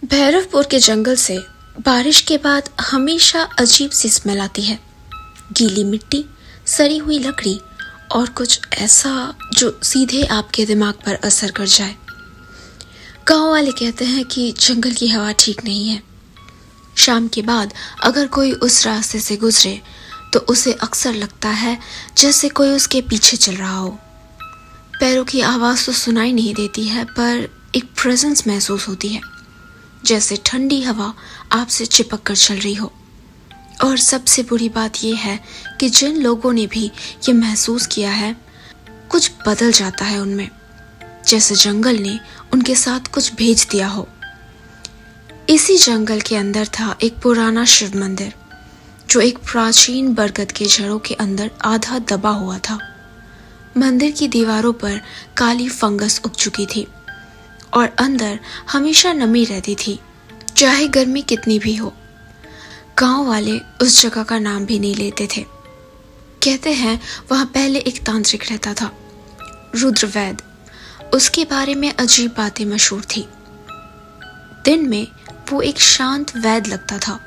भैरवपुर के जंगल से बारिश के बाद हमेशा अजीब सी स्मेल आती है। गीली मिट्टी, सड़ी हुई लकड़ी और कुछ ऐसा जो सीधे आपके दिमाग पर असर कर जाए। गांव वाले कहते हैं कि जंगल की हवा ठीक नहीं है। शाम के बाद अगर कोई उस रास्ते से गुजरे तो उसे अक्सर लगता है जैसे कोई उसके पीछे चल रहा हो। पैरों की आवाज़ तो सुनाई नहीं देती है, पर एक प्रेजेंस महसूस होती है, जैसे ठंडी हवा आपसे चिपक कर चल रही हो। और सबसे बुरी बात यह है कि जिन लोगों ने भी ये महसूस किया है, कुछ बदल जाता है उनमें, जैसे जंगल ने उनके साथ कुछ भेज दिया हो। इसी जंगल के अंदर था एक पुराना शिव मंदिर, जो एक प्राचीन बरगद के जड़ों के अंदर आधा दबा हुआ था। मंदिर की दीवारों पर काली फंगस उग चुकी थी और अंदर हमेशा नमी रहती थी, चाहे गर्मी कितनी भी हो। गांव वाले उस जगह का नाम भी नहीं लेते थे। कहते हैं वहां पहले एक तांत्रिक रहता था, रुद्रवैद। उसके बारे में अजीब बातें मशहूर थी। दिन में वो एक शांत वैद लगता था,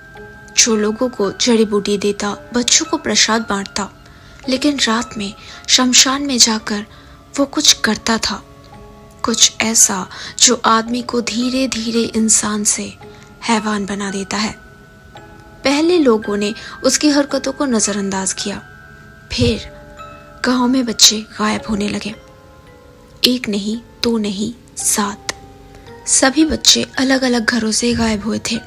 जो लोगों को जड़ी बूटी देता, बच्चों को प्रसाद बांटता। लेकिन रात में शमशान में जाकर वो कुछ करता था, कुछ ऐसा जो आदमी को धीरे धीरे इंसान से हैवान बना देता है। पहले लोगों ने उसकी हरकतों को नजरअंदाज किया, फिर गांव में बच्चे गायब होने लगे। एक नहीं, दो नहीं, 7। सभी बच्चे अलग अलग घरों से गायब हुए थे।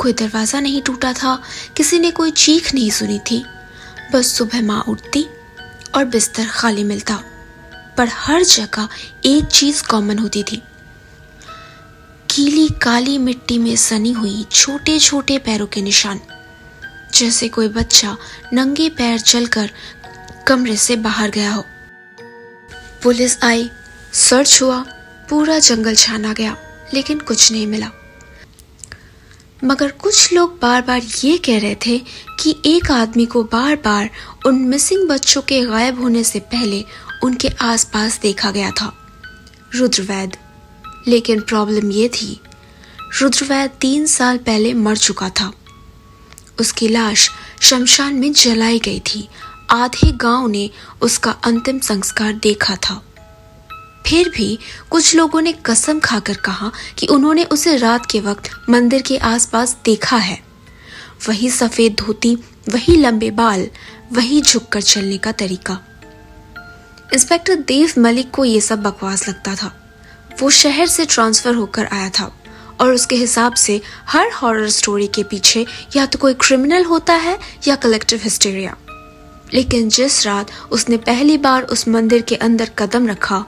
कोई दरवाजा नहीं टूटा था, किसी ने कोई चीख नहीं सुनी थी। बस सुबह माँ उठती और बिस्तर खाली मिलता, पर हर जगह एक चीज कॉमन होती थी, गीली काली मिट्टी में सनी हुई छोटे छोटे पैरों के निशान, जैसे कोई बच्चा नंगे पैर चलकर कमरे से बाहर गया हो। पुलिस आई, सर्च हुआ, पूरा जंगल छाना गया, लेकिन कुछ नहीं मिला। मगर कुछ लोग बार बार ये कह रहे थे कि एक आदमी को बार बार उन मिसिंग बच्चों के गायब होने से पहले उनके आसपास देखा गया था, रुद्रवैद। लेकिन प्रॉब्लम ये थी, रुद्रवैद 3 साल पहले मर चुका था। उसकी लाश शमशान में जलाई गई थी। आधे गांव ने उसका अंतिम संस्कार देखा था। फिर भी कुछ लोगों ने कसम खाकर कहा कि उन्होंने उसे रात के वक्त मंदिर के आसपास देखा है। वही सफेद धोती, वही लंबे बाल, वही झुककर चलने का तरीका। इंस्पेक्टर देव मलिक को यह सब बकवास लगता था। वो शहर से ट्रांसफर होकर आया था और उसके हिसाब से हर हॉरर स्टोरी के पीछे या तो कोई क्रिमिनल होता है या कलेक्टिव हिस्टीरिया। लेकिन जिस रात उसने पहली बार उस मंदिर के अंदर कदम रखा,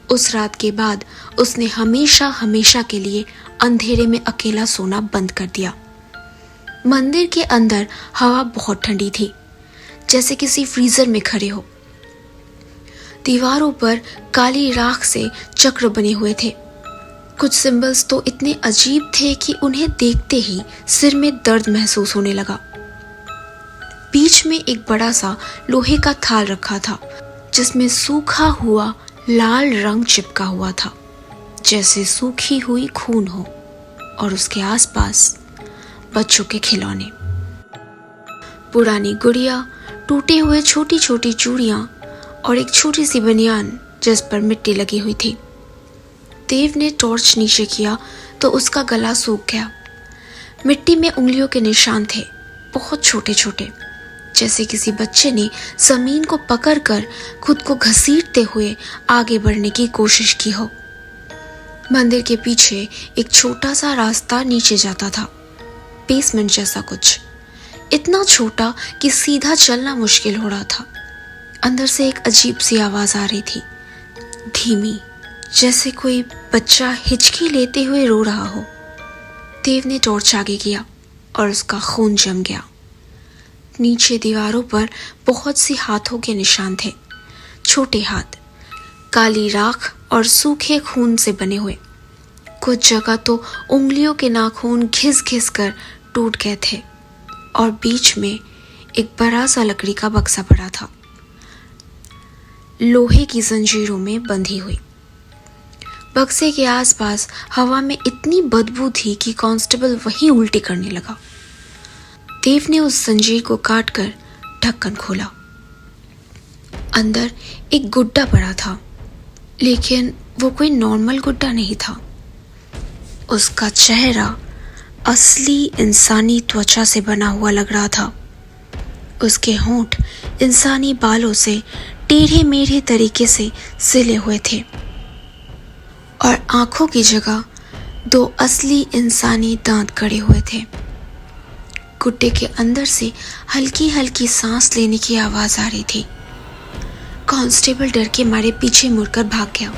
उस रात के बाद उसने हमेशा हमेशा के लिए अंधेरे में अकेला सोना बंद कर दिया। मंदिर के अंदर हवा बहुत ठंडी थी, जैसे किसी फ्रीजर में खड़े हो। दीवारों पर काली राख से चक्र बने हुए थे। कुछ सिंबल्स तो इतने अजीब थे कि उन्हें देखते ही सिर में दर्द महसूस होने लगा। बीच में एक बड़ा सा लोहे का थाल रखा था, जिसमें सूखा हुआ लाल रंग चिपका हुआ था, जैसे सूखी हुई खून हो। और उसके आसपास बच्चों के खिलौने, पुरानी गुड़िया, टूटे हुए छोटी छोटी चूड़ियां और एक छोटी सी बनियान जिस पर मिट्टी लगी हुई थी। देव ने टॉर्च नीचे किया तो उसका गला सूख गया। मिट्टी में उंगलियों के निशान थे, बहुत छोटे छोटे, जैसे किसी बच्चे ने जमीन को पकड़कर खुद को घसीटते हुए आगे बढ़ने की कोशिश की हो। मंदिर के पीछे एक छोटा सा रास्ता नीचे जाता था, बेसमेंट जैसा कुछ, इतना छोटा कि सीधा चलना मुश्किल हो रहा था। अंदर से एक अजीब सी आवाज आ रही थी, धीमी, जैसे कोई बच्चा हिचकी लेते हुए रो रहा हो। देव ने टॉर्च आगे किया और उसका खून जम गया। नीचे दीवारों पर बहुत सी हाथों के निशान थे, छोटे हाथ, काली राख और सूखे खून से बने हुए। कुछ जगह तो उंगलियों के नाखून घिस घिस कर टूट गए थे और बीच में एक बड़ा सा लकड़ी का बक्सा पड़ा था, लोहे की जंजीरों में बंधी हुई। बक्से के आसपास हवा में इतनी बदबू थी कि कांस्टेबल वहीं उल्टी करने लगा। देव ने उस जंजीर को काटकर ढक्कन खोला। अंदर एक गुड्डा पड़ा था, लेकिन वो कोई नॉर्मल गुड्डा नहीं था। उसका चेहरा असली इंसानी त्वचा से बना हुआ लग रहा था। उसके होंठ इंसानी बालों से टेढ़े मेढ़े तरीके से सिले हुए थे और आंखों की जगह 2 असली इंसानी दांत गड़े हुए थे। गुड्डे के अंदर से हल्की हल्की सांस लेने की आवाज आ रही थी। कांस्टेबल डर के मारे पीछे मुड़कर भाग गया,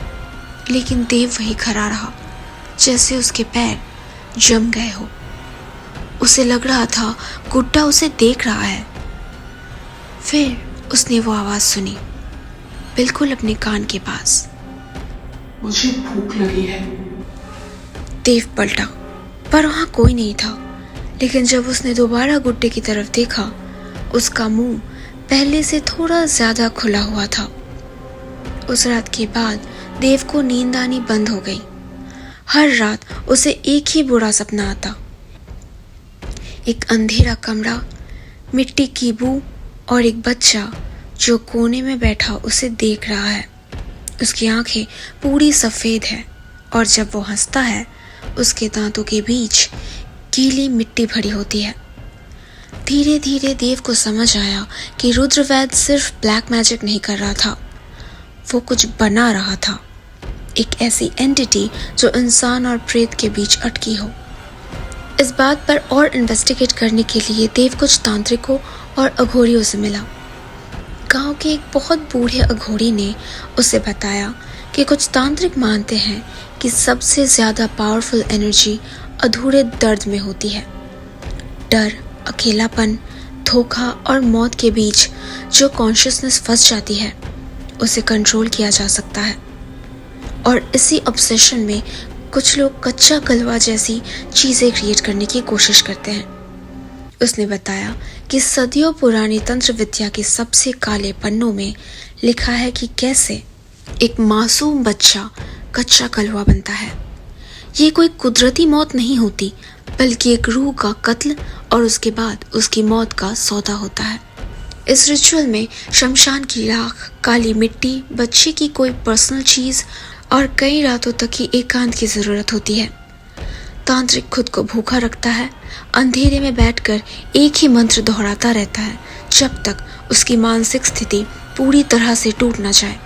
लेकिन देव वहीं खड़ा रहा, जैसे उसके पैर जम गए हो। उसे लग रहा था गुड्डा उसे देख रहा है। फिर उसने वो आवाज सुनी, बिल्कुल अपने कान के पास। मुझे भूख लगी है। देव पलटा, पर वहां कोई नहीं था। लेकिन जब उसने दोबारा गुड्डे की तरफ देखा, उसका मुंह पहले से थोड़ा ज्यादा खुला हुआ था। उस रात के बाद देव को नींद आनी बंद हो गई। हर रात उसे एक ही बुरा सपना आता, एक अंधेरा कमरा, मिट्टी की बू और एक बच्चा जो कोने में बैठा उसे देख रहा है। उसकी आंखें पूरी सफेद है और जब वो हंसता है, उसके दांतों के बीच गीली मिट्टी भरी होती है। धीरे धीरे देव को समझ आया कि रुद्रवैद सिर्फ ब्लैक मैजिक नहीं कर रहा था, वो कुछ बना रहा था, एक ऐसी एंटिटी जो इंसान और प्रेत के बीच अटकी हो। इस बात पर और इन्वेस्टिगेट करने के लिए देव कुछ तांत्रिकों और अघोरियों से मिला। गांव के एक बहुत बूढ़े अघोरी ने उसे बताया कि कुछ तांत्रिक मानते हैं कि सबसे ज्यादा पावरफुल एनर्जी अधूरे दर्द में होती है। डर, अकेलापन, धोखा और मौत के बीच जो कॉन्शियसनेस फंस जाती है, उसे कंट्रोल किया जा सकता है। और इसी ऑब्सेशन में कुछ लोग कच्चा कलवा जैसी चीजें क्रिएट करने की कोशिश करते हैं। उसने बताया कि सदियों पुरानी तंत्र विद्या के सबसे काले पन्नों में लिखा है कि कैसे एक मासूम बच्चा कच्चा कलवा बनता है। ये कोई कुदरती मौत नहीं होती, बल्कि एक रूह का कत्ल और उसके बाद उसकी मौत का सौदा होता है। इस रिचुअल में शमशान की राख, काली मिट्टी, बच्चे की कोई पर्सनल चीज और कई रातों तक की एकांत की जरूरत होती है। तांत्रिक खुद को भूखा रखता है, अंधेरे में बैठकर एक ही मंत्र दोहराता रहता है जब तक उसकी मानसिक स्थिति पूरी तरह से टूट न जाए।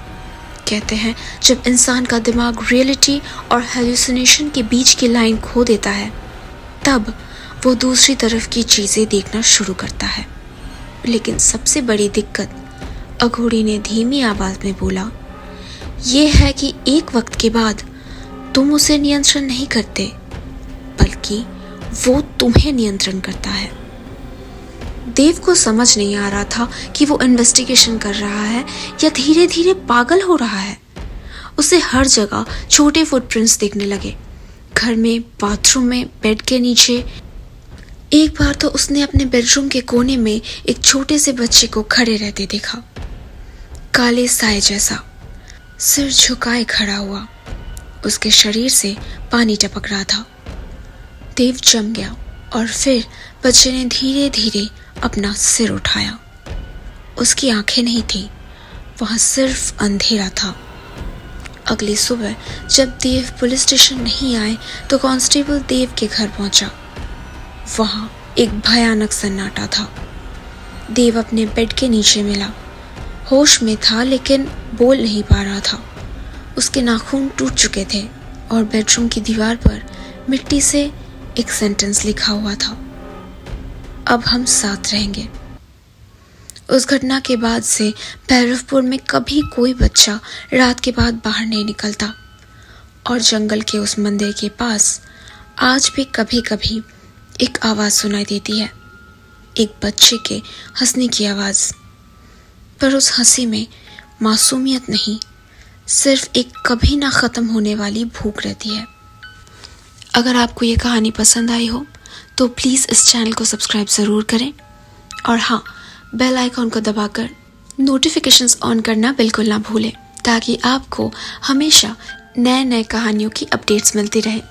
कहते हैं जब इंसान का दिमाग रियलिटी और हेलुसिनेशन के बीच की लाइन खो देता है, तब वो दूसरी तरफ की चीजें देखना शुरू करता है। लेकिन सबसे बड़ी दिक्कत, अघोरी ने धीमी आवाज में बोला, ये है कि एक वक्त के बाद तुम उसे नियंत्रण नहीं करते, बल्कि वो तुम्हें नियंत्रण करता है। देव को समझ नहीं आ रहा था कि वो इन्वेस्टिगेशन कर रहा है या धीरे धीरे पागल हो रहा है। उसे हर जगह छोटे फुटप्रिंट्स दिखने लगे, घर में, बाथरूम में, बेड के नीचे। एक बार तो उसने अपने बेडरूम के कोने में एक छोटे से बच्चे को खड़े रहते देखा, काले साए जैसा, सिर झुकाए खड़ा हुआ। उसके शरीर से पानी टपक रहा था। देव जम गया और फिर बच्चे ने धीरे धीरे अपना सिर उठाया। उसकी आंखें नहीं थी, वहां सिर्फ अंधेरा था। अगली सुबह जब देव पुलिस स्टेशन नहीं आए तो कांस्टेबल देव के घर पहुंचा। वहां एक भयानक सन्नाटा था। देव अपने बेड के नीचे मिला, होश में था लेकिन बोल नहीं पा रहा था। उसके नाखून टूट चुके थे और बेडरूम की दीवार पर मिट्टी से एक सेंटेंस लिखा हुआ था, अब हम साथ रहेंगे। उस घटना के बाद से भैरवपुर में कभी कोई बच्चा रात के बाद बाहर नहीं निकलता और जंगल के उस मंदिर के पास आज भी कभी कभी एक आवाज सुनाई देती है, एक बच्चे के हंसने की आवाज। पर उस हंसी में मासूमियत नहीं, सिर्फ एक कभी ना खत्म होने वाली भूख रहती है। अगर आपको ये कहानी पसंद आई हो तो प्लीज़ इस चैनल को सब्सक्राइब ज़रूर करें और हाँ, बेल आइकॉन को दबाकर नोटिफिकेशंस ऑन करना बिल्कुल ना भूलें, ताकि आपको हमेशा नए नए कहानियों की अपडेट्स मिलती रहे।